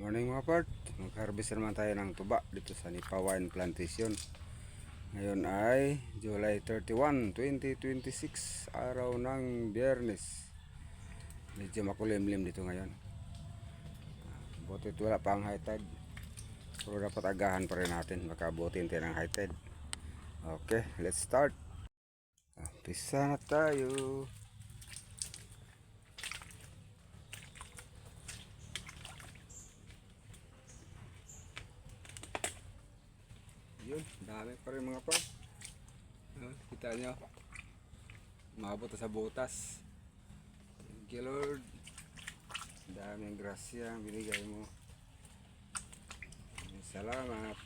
Morning mga part, mag-harvest naman tayo ng tuba dito sa Nipa Wine Plantation. Ngayon ay July 31, 2026, araw ng Biyernes. Medyo makulimlim dito ngayon. Butit wala pang high tide, pero dapat agahan pa rin natin, baka abutin tayo ng high tide. Okay, let's start. Pisa na tayo. Yun, dami pa rin mga part. Kita nyo, umabot sa butas. Thank you Lord, daming grasya ang binigay mo. Salamat.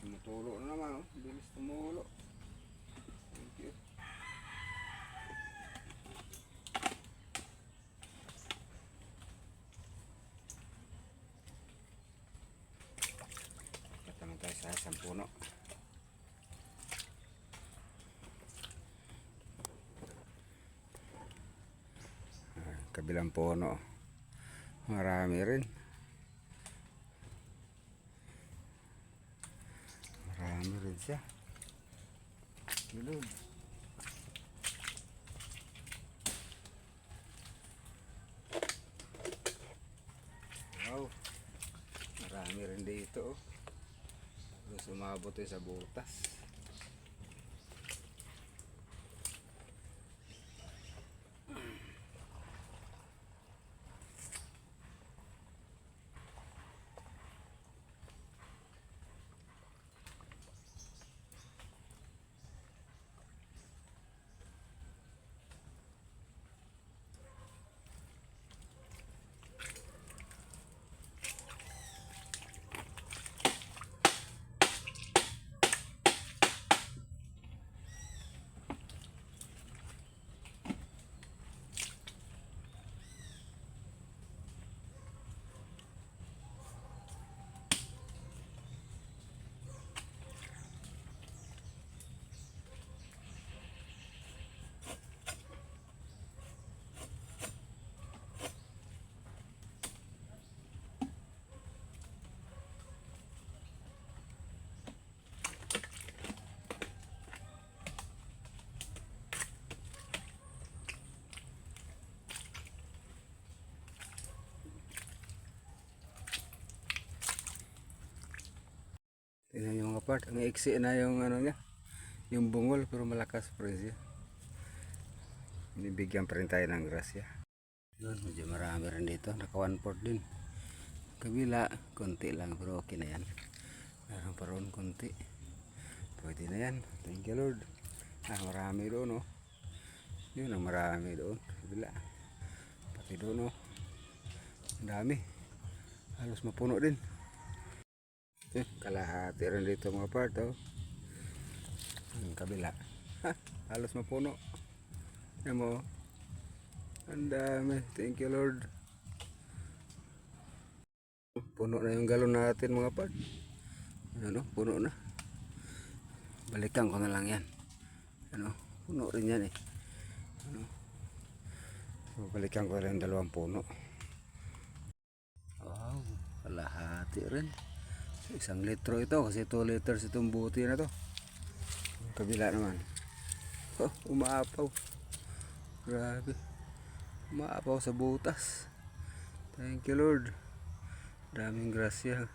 Tumutulo na naman, oh. Bilis tumulo. Thank you. Katama tayo sa isang puno. Kabilang puno, marami rin. Marami rin siya. Gulog. Wow, marami rin dito, oh. Tapos umabot sa butas. Tingnan nyo mga part, ang iksi na yung ano niya, yung bungol, pero malakas pa rin siya. Binibigyan pa rin tayo ng grasya. Yun, medyo marami rin dito, naka 1/4 din. Kabila, konti lang, pero okay na yan. Meron pa rin konti, pwede na yan. Thank you Lord. Marami doon, oh. Yun ang marami doon, kabila. Pati doon, oh. Ang dami, halos mapuno din. Kalahati rin dito mga part, oh. Ang kabila, halos mapuno. Yan mo, ang dami. Thank you Lord. Puno na yung galon natin mga part. Ano, puno na. Balikan ko na lang yan. Ano, puno rin yan, eh. Ano, balikan ko rin 2 puno. Wow, kalahati rin. 1 litro ito kasi 2 liters itong buti na to. Kabila naman, oh, umaapaw. Grabe, umaapaw sa butas. Thank you Lord, daming grasya.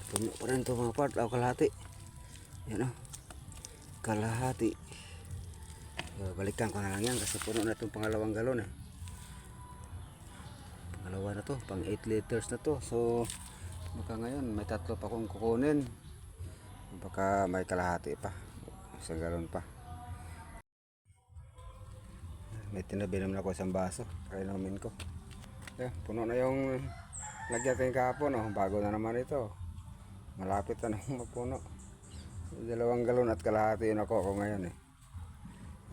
Puno pa rin ito mga part, kalahati. Yan, oh. kalahati. So, balikan ko na lang yan kasi puno na itong pangalawang galon eh. Pangalawa na to, pang 8 liters na to. So baka ngayon may 3 pa akong kukunin. Baka may kalahati pa, 1 galon pa. May tinabi naman ako 1 baso para inumin ko. Puno na yung lagyan ko kahapon oh. Bago na naman ito, malapit na naman mapuno. 2 galon at kalahati yun ako ngayon eh.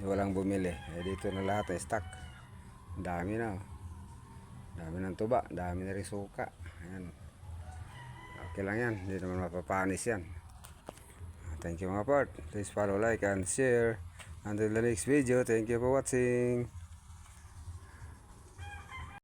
Walang bumili dito na lahat eh, stock. Dami na oh. Dami ng tuba, dami na rin suka. Ayan. Okay lang yan, hindi naman mapapanis yan. Thank you mga part. Please follow, like and share. Until the next video, thank you for watching.